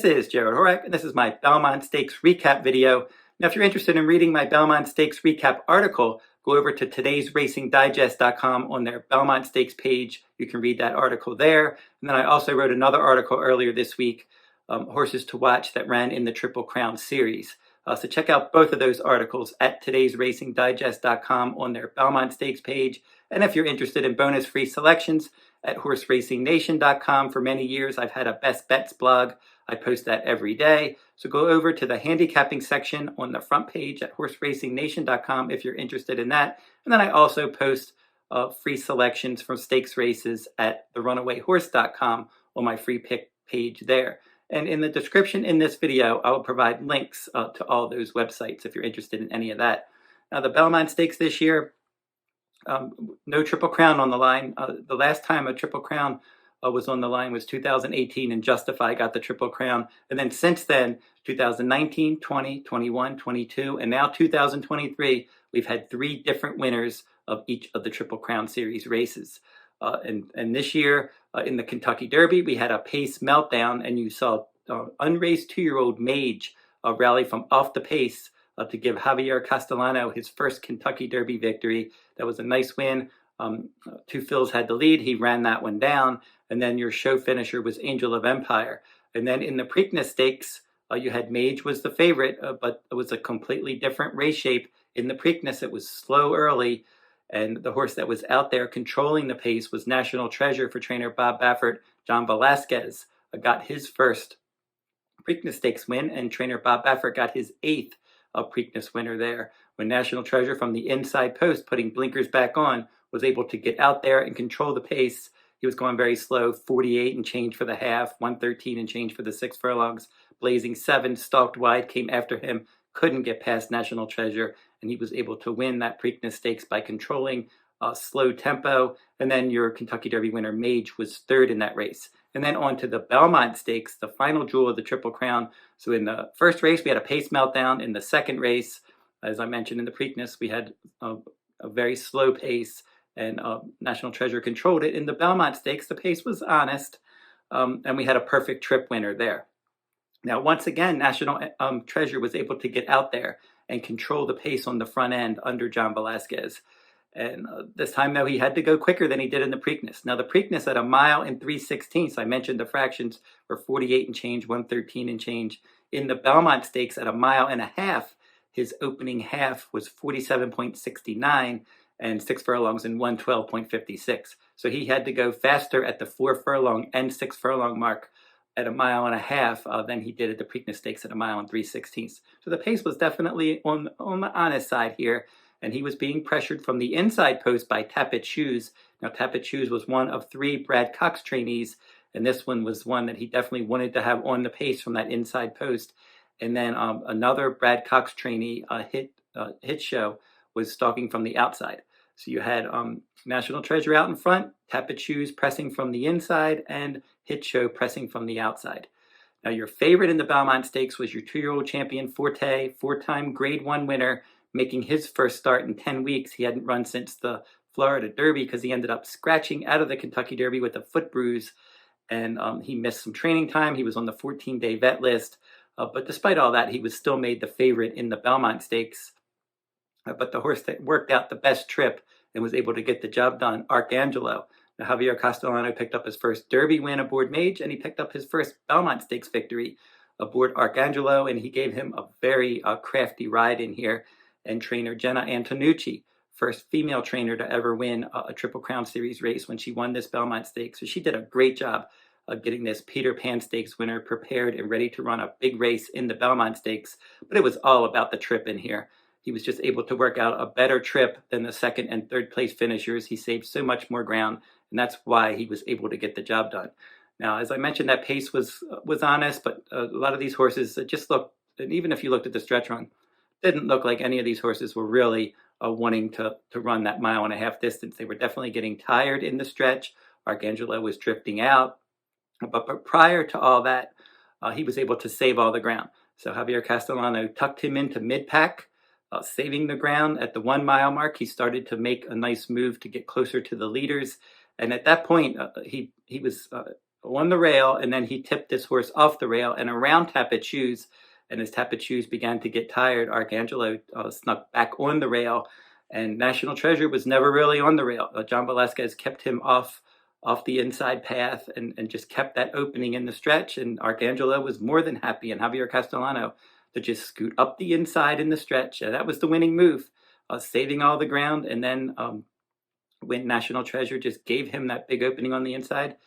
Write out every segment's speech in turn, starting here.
This is Jarrod Horak, and this is my Belmont Stakes recap video. Now, if you're interested in reading my Belmont Stakes recap article, go over to todaysracingdigest.com on their Belmont Stakes page. You can read that article there. And then I also wrote another article earlier this week, Horses to Watch, that ran in the Triple Crown series. So check out both of those articles at todaysracingdigest.com on their Belmont Stakes page. And if you're interested in bonus free selections, at horseраcingnation.com. For many years, I've had a best bets blog. I post that every day. So go over to the handicapping section on the front page at horseраcingnation.com if you're interested in that. And then I also post free selections from stakes races at therunawayhorse.com on my free pick page there. And in the description in this video, I will provide links to all those websites if you're interested in any of that. Now, the Belmont Stakes this year, no Triple Crown on the line. The last time a Triple Crown was on the line was 2018, and Justify got the Triple Crown. And then since then, 2019, 20, 21, 22, and now 2023, we've had 3 different winners of each of the Triple Crown Series races. And this year, in the Kentucky Derby, we had a pace meltdown, and you saw unraced 2-year-old Mage rally from off the pace to give Javier Castellano his first Kentucky Derby victory. That was a nice win. Two Phils had the lead. He ran that one down. And then your show finisher was Angel of Empire. And then in the Preakness Stakes, you had Mage was the favorite, but it was a completely different race shape. In the Preakness, it was slow early. And the horse that was out there controlling the pace was National Treasure for trainer Bob Baffert. John Velasquez got his first Preakness Stakes win, and trainer Bob Baffert got his 8th Preakness winner there, when National Treasure from the inside post, putting blinkers back on, was able to get out there and control the pace. He was going very slow, 48 and change for the half, 113 and change for the 6 furlongs. Blazing 7 stalked wide, came after him, couldn't get past National Treasure, and he was able to win that Preakness Stakes by controlling slow tempo. And then your Kentucky Derby winner, Mage, was 3rd in that race. And then on to the Belmont Stakes, the final jewel of the Triple Crown. So in the first race, we had a pace meltdown. In the second race, as I mentioned in the Preakness, we had a very slow pace, and National Treasure controlled it. In the Belmont Stakes, the pace was honest, and we had a perfect trip winner there. Now, once again, National Treasure was able to get out there and control the pace on the front end under John Velasquez. And this time, though, he had to go quicker than he did in the Preakness. Now, the Preakness at 1 mile and 3/16, I mentioned the fractions were 48 and change, 113 and change. In the Belmont Stakes at 1.5 miles, his opening half was 47.69 and 6 furlongs and 112.56. So he had to go faster at the 4 furlong and 6 furlong mark at 1.5 miles than he did at the Preakness Stakes at 1 mile and 3/16. So the pace was definitely on the honest side here. And he was being pressured from the inside post by Tapit Shoes. Now, Tapit Shoes was one of 3 Brad Cox trainees, and this one was one that he definitely wanted to have on the pace from that inside post. And then another Brad Cox trainee, Hit Show, was stalking from the outside. So you had National Treasure out in front, Tapit Shoes pressing from the inside, and Hit Show pressing from the outside. Now, your favorite in the Belmont Stakes was your 2-year-old champion, Forte, 4-time Grade 1 winner, making his first start in 10 weeks. He hadn't run since the Florida Derby because he ended up scratching out of the Kentucky Derby with a foot bruise, and he missed some training time. He was on the 14-day vet list, but despite all that, he was still made the favorite in the Belmont Stakes. But the horse that worked out the best trip and was able to get the job done, Arcangelo. Now, Javier Castellano picked up his first Derby win aboard Mage, and he picked up his first Belmont Stakes victory aboard Arcangelo, and he gave him a very crafty ride in here. And trainer Jenna Antonucci, first female trainer to ever win a Triple Crown Series race when she won this Belmont Stakes. So she did a great job of getting this Peter Pan Stakes winner prepared and ready to run a big race in the Belmont Stakes. But it was all about the trip in here. He was just able to work out a better trip than the 2nd and 3rd place finishers. He saved so much more ground, and that's why he was able to get the job done. Now, as I mentioned, that pace was honest, but a lot of these horses just looked, and even if you looked at the stretch run, didn't look like any of these horses were really wanting to run that 1.5 mile distance. They were definitely getting tired in the stretch. Arcangelo was drifting out. But prior to all that, he was able to save all the ground. So Javier Castellano tucked him into mid-pack, saving the ground. At the 1 mile mark, he started to make a nice move to get closer to the leaders. And at that point, he was on the rail, and then he tipped this horse off the rail and around Tapit Shoes. And as Tapit Shoes began to get tired, Arcangelo snuck back on the rail, and National Treasure was never really on the rail. John Velasquez kept him off the inside path and just kept that opening in the stretch, and Arcangelo was more than happy, and Javier Castellano, to just scoot up the inside in the stretch. That was the winning move, saving all the ground. And then when National Treasure just gave him that big opening on the inside,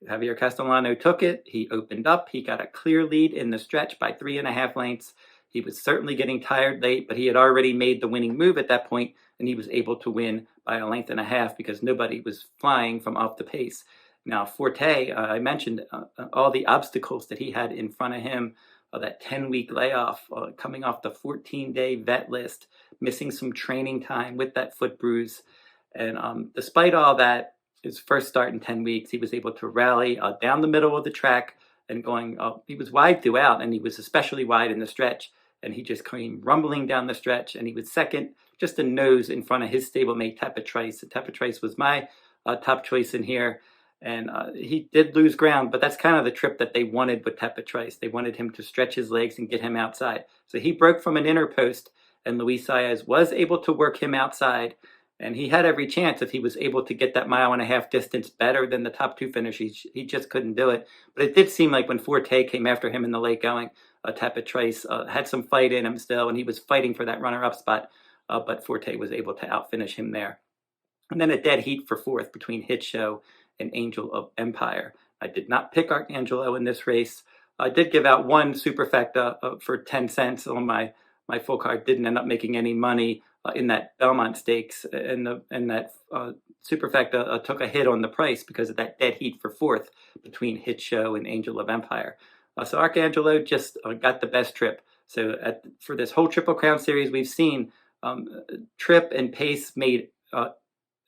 Javier Castellano took it. He opened up. He got a clear lead in the stretch by 3.5 lengths. He was certainly getting tired late, but he had already made the winning move at that point, and he was able to win by 1.5 lengths because nobody was flying from off the pace. Now, Forte, I mentioned all the obstacles that he had in front of him, that 10-week layoff, coming off the 14-day vet list, missing some training time with that foot bruise. And despite all that, his first start in 10 weeks, he was able to rally down the middle of the track and going, he was wide throughout, and he was especially wide in the stretch. And he just came rumbling down the stretch, and he was second, just a nose in front of his stablemate, Tapit Trice. Tapit Trice was my top choice in here. And he did lose ground, but that's kind of the trip that they wanted with Tapit Trice. They wanted him to stretch his legs and get him outside. So he broke from an inner post, and Luis Saez was able to work him outside. And he had every chance if he was able to get that 1.5 mile distance better than the top two finishers. He just couldn't do it. But it did seem like when Forte came after him in the late going, Tapit Trice had some fight in him still, and he was fighting for that runner-up spot. But Forte was able to outfinish him there. And then a dead heat for fourth between Hit Show and Angel of Empire. I did not pick Arcangelo in this race. I did give out one superfecta for 10 cents on my full card. Didn't end up making any money in that Belmont Stakes, and that superfecta took a hit on the price because of that dead heat for fourth between Hit Show and Angel of Empire. So Arcangelo just got the best trip. So for this whole Triple Crown series, we've seen trip and pace made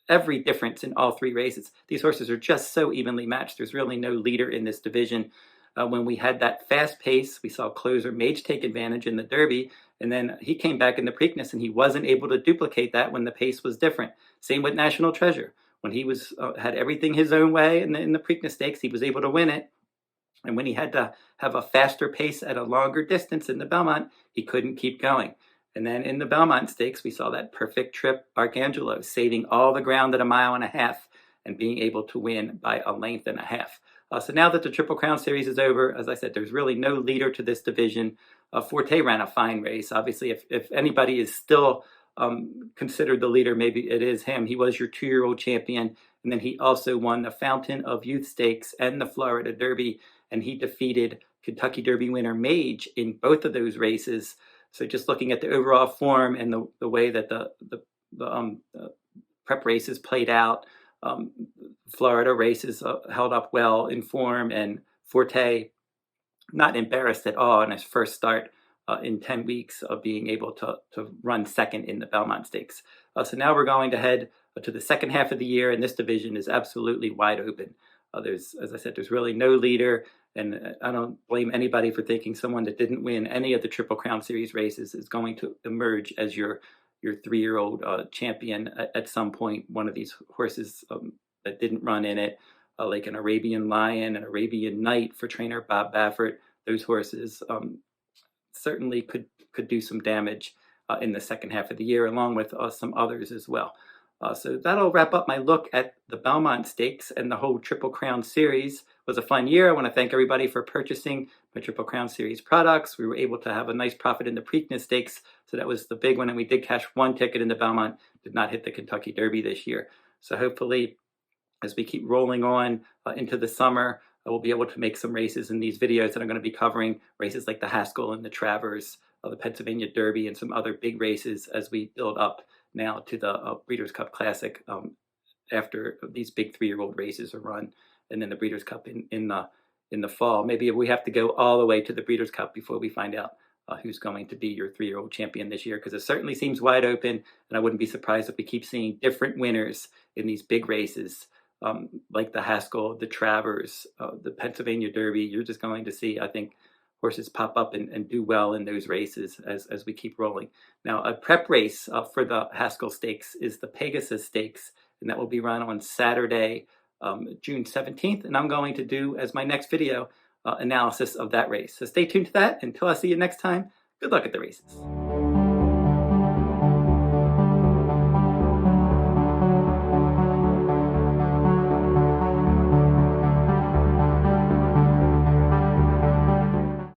every difference in all three races. These horses are just so evenly matched. There's really no leader in this division. When we had that fast pace, we saw closer Mage take advantage in the Derby, and then he came back in the Preakness, and he wasn't able to duplicate that when the pace was different. Same with National Treasure. When he was had everything his own way in the Preakness Stakes, he was able to win it. And when he had to have a faster pace at a longer distance in the Belmont, he couldn't keep going. And then in the Belmont Stakes, we saw that perfect trip, Arcangelo, saving all the ground at 1.5 miles and being able to win by 1.5 lengths. So now that the Triple Crown Series is over, as I said, there's really no leader to this division. Forte ran a fine race. Obviously, if anybody is still considered the leader, maybe it is him. He was your 2-year-old champion, and then he also won the Fountain of Youth Stakes and the Florida Derby, and he defeated Kentucky Derby winner Mage in both of those races. So just looking at the overall form and the way that the prep races played out, Florida races held up well in form, and Forte not embarrassed at all in his first start in 10 weeks of being able to run second in the Belmont Stakes. So now we're going to head to the second half of the year, and this division is absolutely wide open. As I said, there's really no leader, and I don't blame anybody for thinking someone that didn't win any of the Triple Crown Series races is going to emerge as your 3-year-old champion at some point. One of these horses that didn't run in it, like an Arabian Lion, an Arabian Knight for trainer Bob Baffert, those horses certainly could do some damage in the second half of the year, along with some others as well. So that'll wrap up my look at the Belmont Stakes and the whole Triple Crown Series. It was a fun year. I want to thank everybody for purchasing my Triple Crown Series products. We were able to have a nice profit in the Preakness Stakes, so that was the big one, and we did cash one ticket in the Belmont, did not hit the Kentucky Derby this year. So hopefully, as we keep rolling on into the summer, we'll be able to make some races in these videos that I'm going to be covering, races like the Haskell and the Travers, the Pennsylvania Derby, and some other big races as we build up now to the Breeders' Cup Classic after these big 3-year-old races are run, and then the Breeders' Cup in the fall. Maybe we have to go all the way to the Breeders' Cup before we find out who's going to be your 3-year-old champion this year, because it certainly seems wide open, and I wouldn't be surprised if we keep seeing different winners in these big races, like the Haskell, the Travers, the Pennsylvania Derby. You're just going to see, I think, horses pop up and do well in those races as we keep rolling. Now, a prep race for the Haskell Stakes is the Pegasus Stakes, and that will be run on Saturday, June 17th, and I'm going to do as my next video analysis of that race. So stay tuned to that. Until I see you next time, good luck at the races.